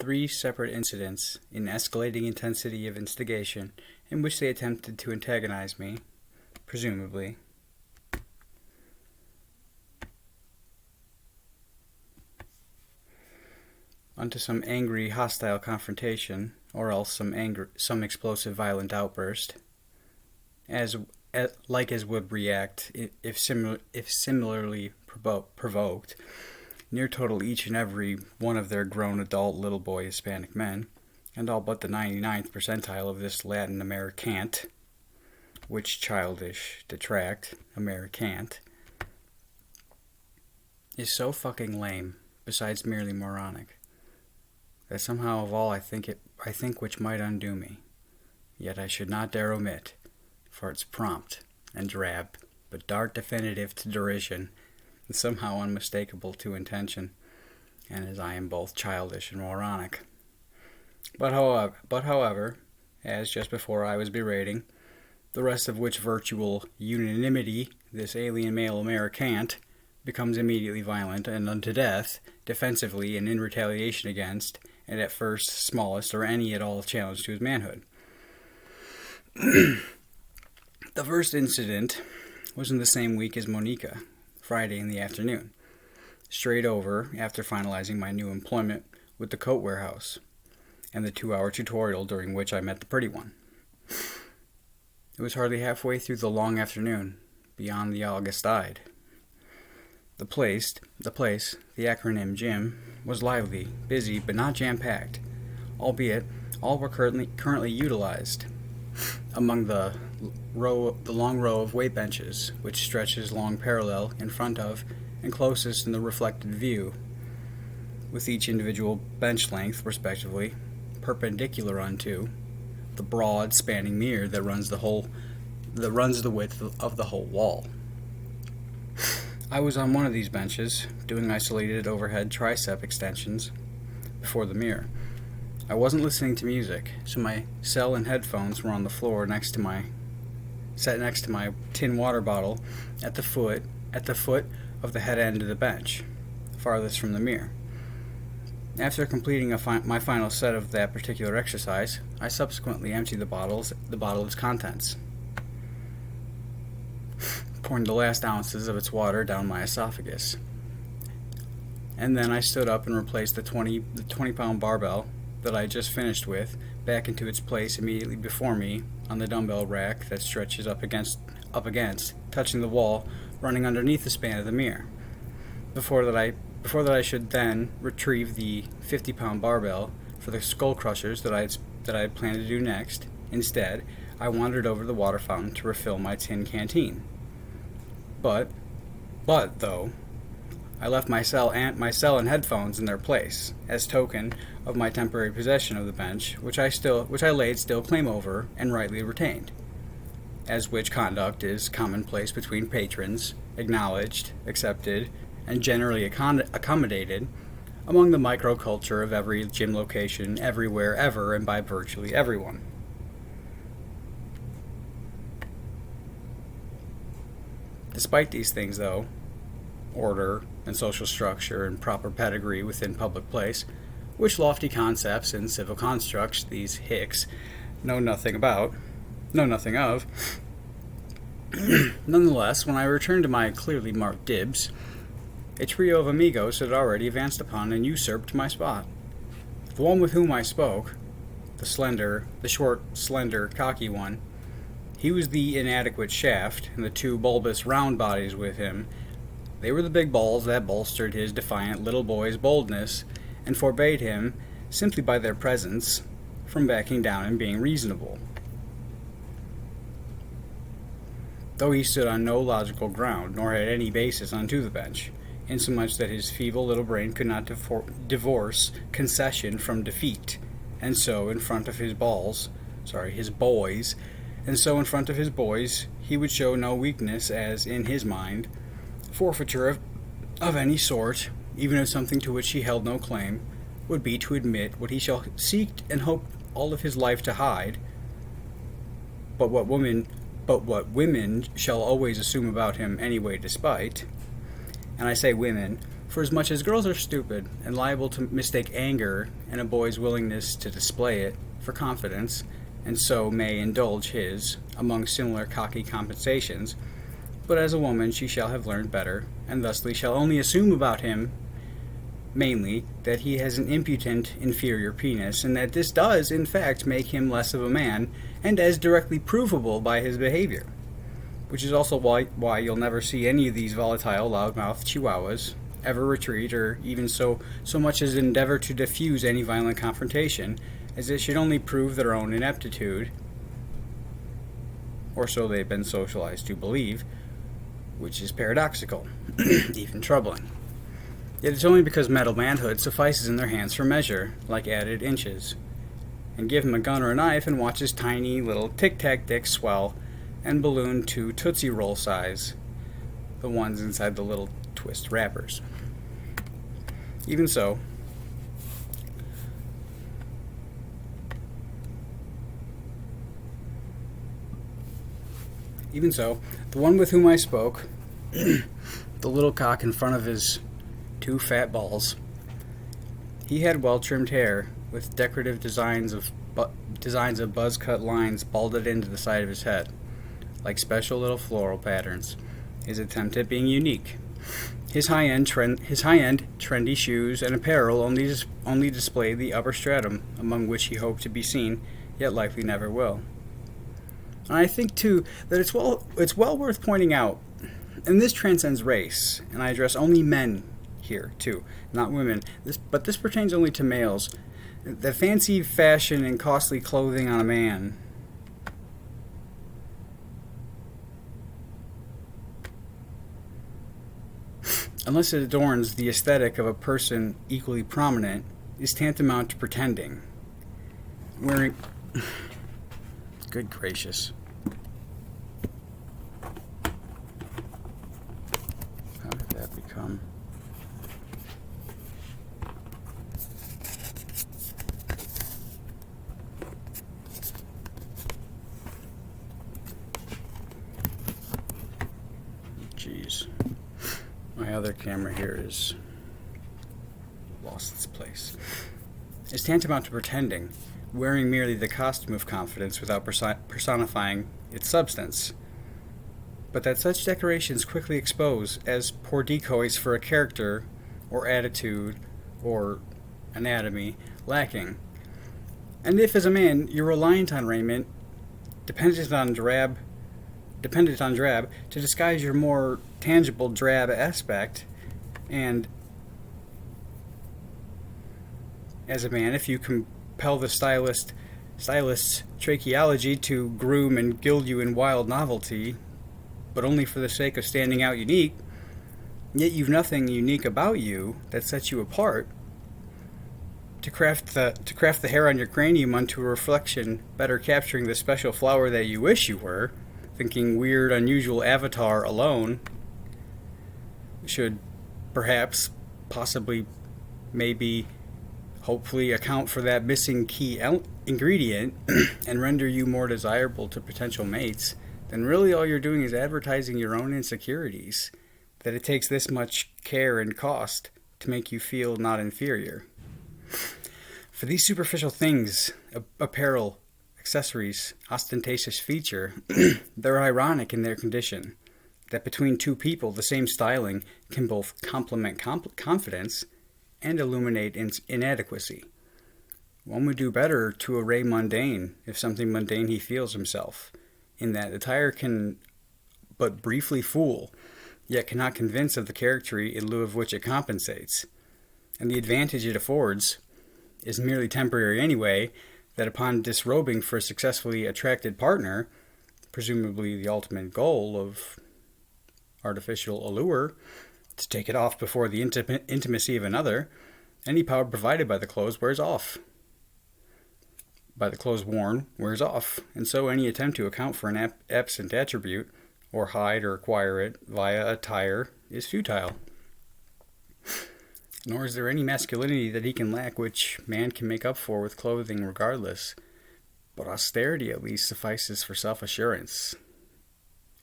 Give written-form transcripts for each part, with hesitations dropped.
3 separate incidents in escalating intensity of instigation in which they attempted to antagonize me, presumably. Unto some angry, hostile confrontation, or else some explosive, violent outburst, as would react if similarly provoked, near total each and every one of their grown adult little boy Hispanic men, and all but the 99th percentile of this Latin Americant, which childish detract, Americant, is so fucking lame, besides merely moronic, that somehow of all I think which might undo me, yet I should not dare omit, for it's prompt and drab, but dart definitive to derision, and somehow unmistakable to intention, and as I am both childish and moronic. But however, as just before I was berating, the rest of which virtual unanimity this alien male Americant becomes immediately violent and unto death, defensively and in retaliation against, and at first smallest or any at all challenge to his manhood. The first incident was in the same week as Monica, Friday in the afternoon, straight over after finalizing my new employment with the coat warehouse, and the 2-hour tutorial during which I met the pretty one. It was hardly halfway through the long afternoon, beyond the August-eyed. The place, the acronym gym, was lively, busy, but not jam-packed, albeit all were currently utilized. Among the long row of weight benches, which stretches long parallel in front of and closest in the reflected view, with each individual bench length, respectively, perpendicular unto the broad, spanning mirror that runs the width of the whole wall. I was on one of these benches, doing isolated overhead tricep extensions before the mirror. I wasn't listening to music, so my cell and headphones were on the floor set next to my tin water bottle at the foot of the head end of the bench, farthest from the mirror. After completing my final set of that particular exercise, I subsequently emptied the bottle's contents, pouring the last ounces of its water down my esophagus. And then I stood up and replaced the 20-pound barbell that I just finished with back into its place immediately before me on the dumbbell rack that stretches up against, touching the wall, running underneath the span of the mirror. Before that I should then retrieve the 50-pound barbell for the skull crushers that I had planned to do next. Instead, I wandered over to the water fountain to refill my tin canteen. But though, I left my cell and headphones in their place, as token of my temporary possession of the bench, which I laid still claim over and rightly retained, as which conduct is commonplace between patrons, acknowledged, accepted, and generally accommodated among the microculture of every gym location, everywhere, ever, and by virtually everyone. Despite these things, though, order and social structure and proper pedigree within public place, which lofty concepts and civil constructs these hicks know nothing of, nonetheless, when I returned to my clearly marked dibs, a trio of amigos had already advanced upon and usurped my spot. The one with whom I spoke, the short, slender, cocky one, he was the inadequate shaft, and the 2 bulbous round bodies with him, they were the big balls that bolstered his defiant little boy's boldness and forbade him, simply by their presence, from backing down and being reasonable. Though he stood on no logical ground, nor had any basis unto the bench, insomuch that his feeble little brain could not divorce concession from defeat, and so in front of his boys, he would show no weakness as, in his mind, forfeiture of any sort, even of something to which he held no claim, would be to admit what he shall seek and hope all of his life to hide, but what women shall always assume about him anyway despite. And I say women, For as much as girls are stupid and liable to mistake anger and a boy's willingness to display it for confidence, and so may indulge his, among similar cocky compensations, but as a woman she shall have learned better, and thusly shall only assume about him, mainly, that he has an impudent, inferior penis, and that this does, in fact, make him less of a man, and as directly provable by his behavior. Which is also why you'll never see any of these volatile, loudmouthed chihuahuas ever retreat, or even so much as endeavor to diffuse any violent confrontation, as it should only prove their own ineptitude, or so they've been socialized to believe, which is paradoxical, even troubling. Yet it's only because metal manhood suffices in their hands for measure, like added inches. And give him a gun or a knife and watch his tiny little tic-tac-dick swell and balloon to Tootsie Roll size, the ones inside the little twist wrappers. Even so, the one with whom I spoke, the little cock in front of his 2 fat balls, he had well-trimmed hair with decorative designs of buzz-cut lines balded into the side of his head, like special little floral patterns, his attempt at being unique. His high-end trendy shoes and apparel only display the upper stratum among which he hoped to be seen, yet likely never will. And I think, too, that it's well worth pointing out, and this transcends race, and I address only men here, too, not women, but this pertains only to males, that fancy fashion and costly clothing on a man, unless it adorns the aesthetic of a person equally prominent, is tantamount to pretending. Wearing... Good gracious. How did that become... Jeez. My other camera here is lost its place. Is tantamount to pretending, wearing merely the costume of confidence without personifying its substance. But that such decorations quickly expose as poor decoys for a character, or attitude, or anatomy lacking. And if, as a man, you're reliant on raiment, dependent on drab, to disguise your more tangible drab aspect, and as a man, if you compel the stylist's tracheology to groom and gild you in wild novelty, but only for the sake of standing out unique, yet you've nothing unique about you that sets you apart, to craft the hair on your cranium unto a reflection better capturing the special flower that you wish you were, thinking weird, unusual avatar alone should perhaps, possibly, maybe, hopefully account for that missing key ingredient and render you more desirable to potential mates, then really all you're doing is advertising your own insecurities, that it takes this much care and cost to make you feel not inferior. For these superficial things, apparel, accessories, ostentatious feature, they're ironic in their condition, that between two people the same styling can both complement confidence and illuminate inadequacy. One would do better to array mundane, if something mundane he feels himself, in that attire can but briefly fool, yet cannot convince of the character in lieu of which it compensates. And the advantage it affords is merely temporary anyway, that upon disrobing for a successfully attracted partner, presumably the ultimate goal of artificial allure, to take it off before the intimacy of another, any power provided by the clothes wears off. By the clothes worn wears off, and so any attempt to account for an absent attribute, or hide or acquire it via attire, is futile. Nor is there any masculinity that he can lack which man can make up for with clothing regardless, but austerity at least suffices for self-assurance,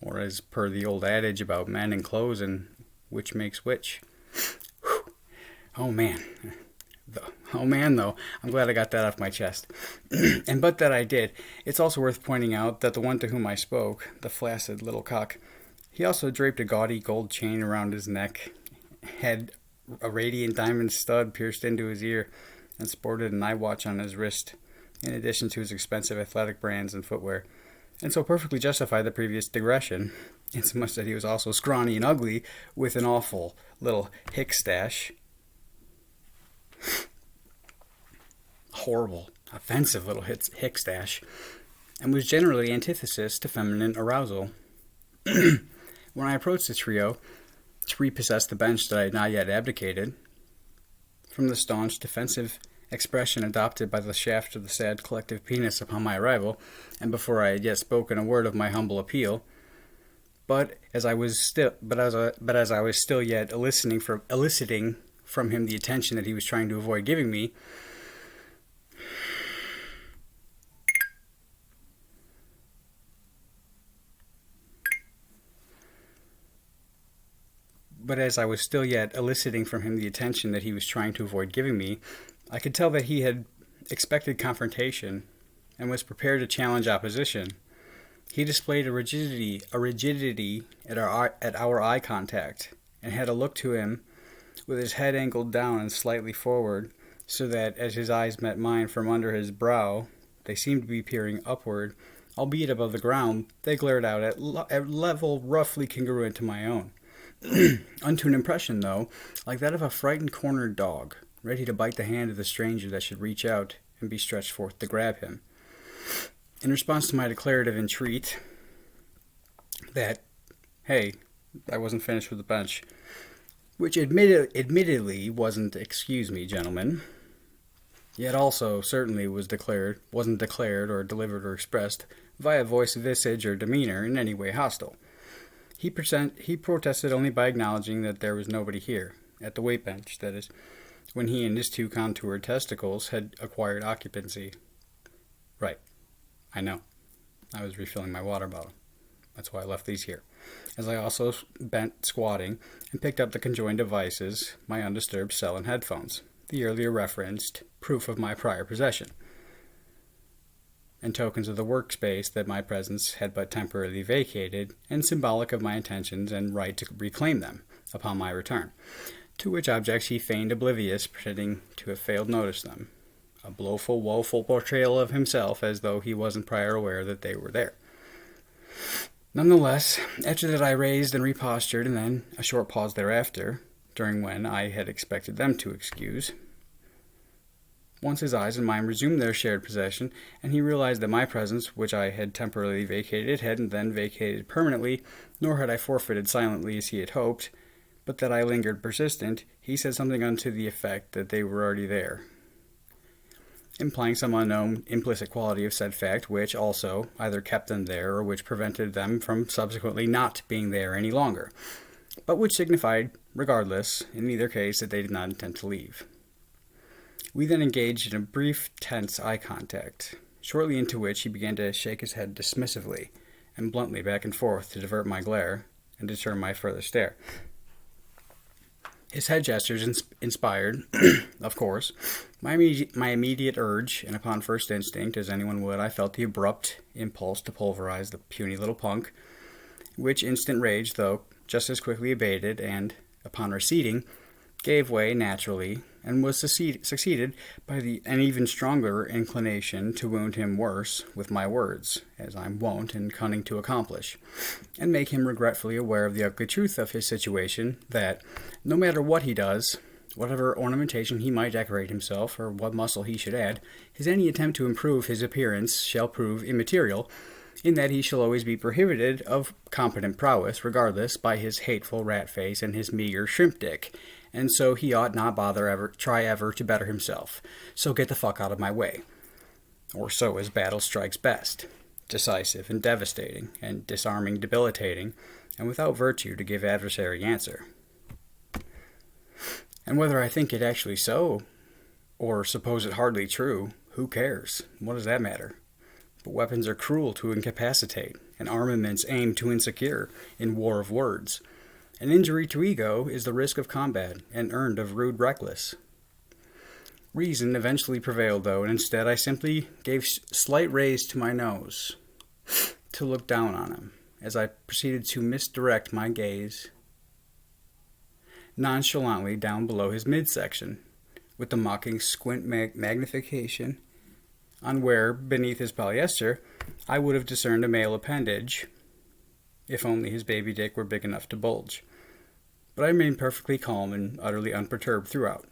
or as per the old adage about men and clothes and which makes which. Whew. Oh man. Oh man, though, I'm glad I got that off my chest. And but that I did, it's also worth pointing out that the one to whom I spoke, the flaccid little cock, he also draped a gaudy gold chain around his neck, had a radiant diamond stud pierced into his ear, and sported an eye watch on his wrist, in addition to his expensive athletic brands and footwear, and so perfectly justified the previous digression, insomuch that he was also scrawny and ugly, with an awful little hick stash. Horrible, offensive little hick stash, and was generally antithesis to feminine arousal. When I approached the trio to repossess the bench that I had not yet abdicated, from the staunch, defensive expression adopted by the shaft of the sad collective penis upon my arrival, and before I had yet spoken a word of my humble appeal, as I was still yet eliciting from him the attention that he was trying to avoid giving me, I could tell that he had expected confrontation and was prepared to challenge opposition. He displayed a rigidity at our eye contact, and had a look to him with his head angled down and slightly forward, so that as his eyes met mine from under his brow, they seemed to be peering upward, albeit above the ground. They glared out at level roughly congruent to my own. Unto an impression, though, like that of a frightened cornered dog, ready to bite the hand of the stranger that should reach out and be stretched forth to grab him. In response to my declarative entreat that, hey, I wasn't finished with the bench, which admittedly wasn't, excuse me, gentlemen, yet also certainly wasn't declared or delivered or expressed via voice, visage, or demeanor in any way hostile. He protested only by acknowledging that there was nobody here, at the weight bench, that is, when he and his two contoured testicles had acquired occupancy. Right. I know. I was refilling my water bottle. That's why I left these here. As I also bent squatting and picked up the conjoined devices, my undisturbed cell and headphones, the earlier referenced proof of my prior possession, and tokens of the workspace that my presence had but temporarily vacated, and symbolic of my intentions and right to reclaim them upon my return, to which objects he feigned oblivious, pretending to have failed to notice them. A blowful, woeful portrayal of himself, as though he wasn't prior aware that they were there. Nonetheless, after that I raised and repostured, and then a short pause thereafter, during when I had expected them to excuse. Once his eyes and mine resumed their shared possession, and he realized that my presence, which I had temporarily vacated, hadn't then vacated permanently, nor had I forfeited silently as he had hoped, but that I lingered persistent, he said something unto the effect that they were already there, implying some unknown implicit quality of said fact, which also either kept them there or which prevented them from subsequently not being there any longer, but which signified, regardless, in either case, that they did not intend to leave. We then engaged in a brief, tense eye contact, shortly into which he began to shake his head dismissively and bluntly back and forth to divert my glare and deter my further stare. His head gestures inspired, of course, my immediate urge, and upon first instinct, as anyone would, I felt the abrupt impulse to pulverize the puny little punk, which instant rage, though just as quickly abated, and, upon receding, gave way naturally, and was succeeded by an even stronger inclination to wound him worse with my words, as I'm wont and cunning to accomplish, and make him regretfully aware of the ugly truth of his situation, that, no matter what he does, whatever ornamentation he might decorate himself, or what muscle he should add, his any attempt to improve his appearance shall prove immaterial, in that he shall always be prohibited of competent prowess, regardless, by his hateful rat face and his meager shrimp dick, and so he ought not try ever to better himself. So get the fuck out of my way. Or so as battle strikes best, decisive and devastating, and disarming, debilitating, and without virtue to give adversary answer. And whether I think it actually so, or suppose it hardly true, who cares? What does that matter? But weapons are cruel to incapacitate, and armaments aim to insecure in war of words. An injury to ego is the risk of combat, and earned of rude reckless. Reason eventually prevailed, though, and instead I simply gave slight raise to my nose to look down on him, as I proceeded to misdirect my gaze nonchalantly down below his midsection, with the mocking squint magnification on where, beneath his polyester, I would have discerned a male appendage, if only his baby dick were big enough to bulge. But I remained perfectly calm and utterly unperturbed throughout.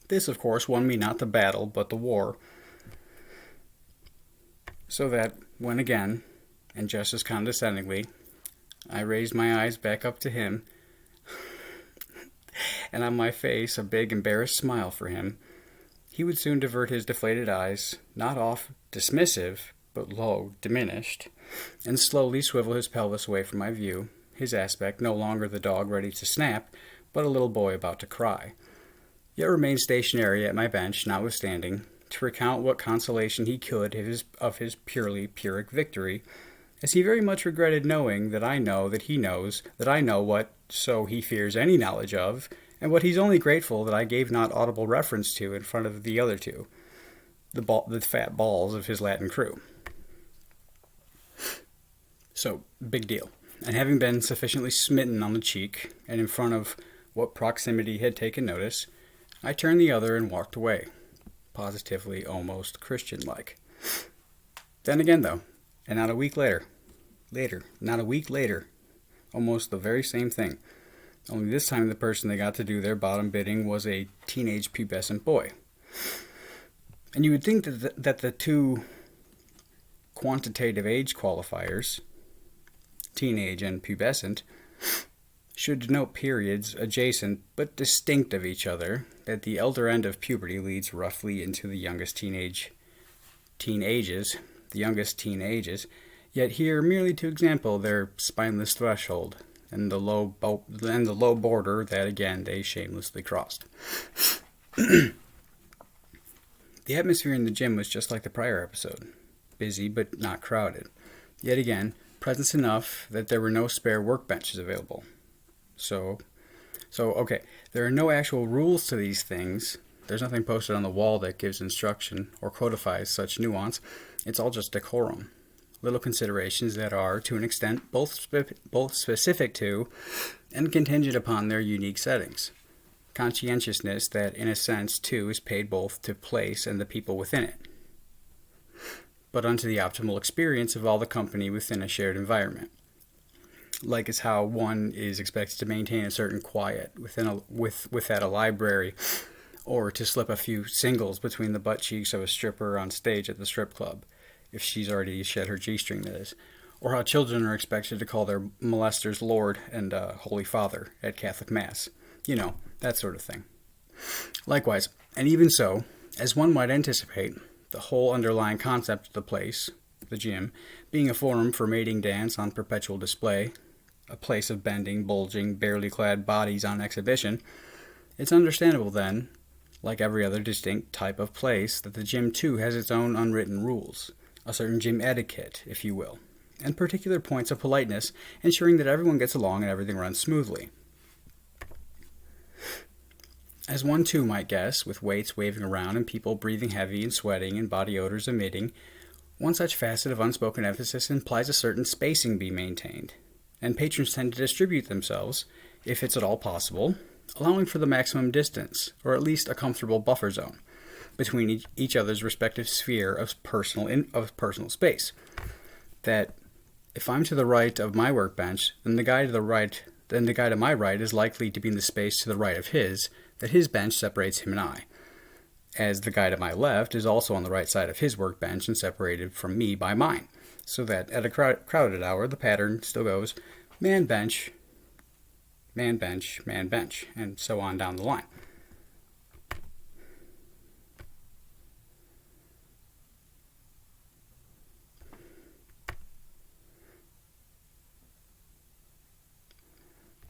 This, of course, won me not the battle, but the war, so that, when again, and just as condescendingly, I raised my eyes back up to him, and on my face a big embarrassed smile for him, he would soon divert his deflated eyes, not off dismissive, but low, diminished, and slowly swivel his pelvis away from my view, his aspect no longer the dog ready to snap, but a little boy about to cry. Yet remained stationary at my bench, notwithstanding, to recount what consolation he could of his purely Pyrrhic victory, as he very much regretted knowing that I know that he knows that I know what so he fears any knowledge of, and what he's only grateful that I gave not audible reference to in front of the other two, the fat balls of his Latin crew. So, big deal. And having been sufficiently smitten on the cheek, and in front of what proximity had taken notice, I turned the other and walked away, positively almost Christian-like. Then again, though, and not a week later, almost the very same thing, only this time the person they got to do their bottom bidding was a teenage pubescent boy. And you would think that the two quantitative age qualifiers, teenage and pubescent, should denote periods adjacent but distinct of each other, that the elder end of puberty leads roughly into the youngest teen ages, yet here merely to example their spineless threshold, and the low border that again they shamelessly crossed. The atmosphere in the gym was just like the prior episode, busy but not crowded. Yet again, presence enough that there were no spare workbenches available. So okay, there are no actual rules to these things. There's nothing posted on the wall that gives instruction or codifies such nuance. It's all just decorum. Little considerations that are, to an extent, both specific to and contingent upon their unique settings. Conscientiousness that, in a sense, too, is paid both to place and the people within it, but unto the optimal experience of all the company within a shared environment. Like as how one is expected to maintain a certain quiet within a library, or to slip a few singles between the butt cheeks of a stripper on stage at the strip club, if she's already shed her G-string, that is, or how children are expected to call their molesters Lord and Holy Father at Catholic Mass. You know, that sort of thing. Likewise, and even so, as one might anticipate, the whole underlying concept of the place, the gym, being a forum for mating dance on perpetual display, a place of bending, bulging, barely clad bodies on exhibition, it's understandable then, like every other distinct type of place, that the gym too has its own unwritten rules, a certain gym etiquette, if you will, and particular points of politeness, ensuring that everyone gets along and everything runs smoothly. As one too might guess, with weights waving around and people breathing heavy and sweating and body odors emitting, one such facet of unspoken emphasis implies a certain spacing be maintained, and patrons tend to distribute themselves, if it's at all possible, allowing for the maximum distance, or at least a comfortable buffer zone, between each other's respective sphere of personal space. That if I'm to the right of my workbench, then the guy to my right is likely to be in the space to the right of his, that his bench separates him and I, as the guy to my left is also on the right side of his workbench and separated from me by mine, so that at a crowded hour the pattern still goes man bench, man bench, man bench, and so on down the line.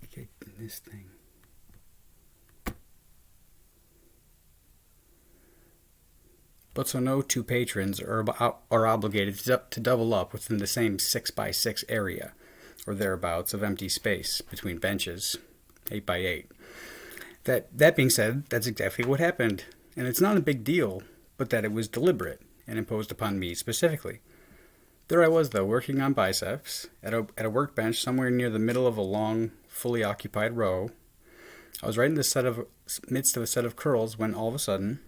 Okay, this thing. But so no two patrons are obligated to double up within the same 6x6 area, or thereabouts of empty space between benches, 8 by 8. That being said, that's exactly what happened, and it's not a big deal, but that it was deliberate and imposed upon me specifically. There I was, though, working on biceps at a workbench somewhere near the middle of a long, fully occupied row. I was right in the midst of a set of curls when all of a sudden,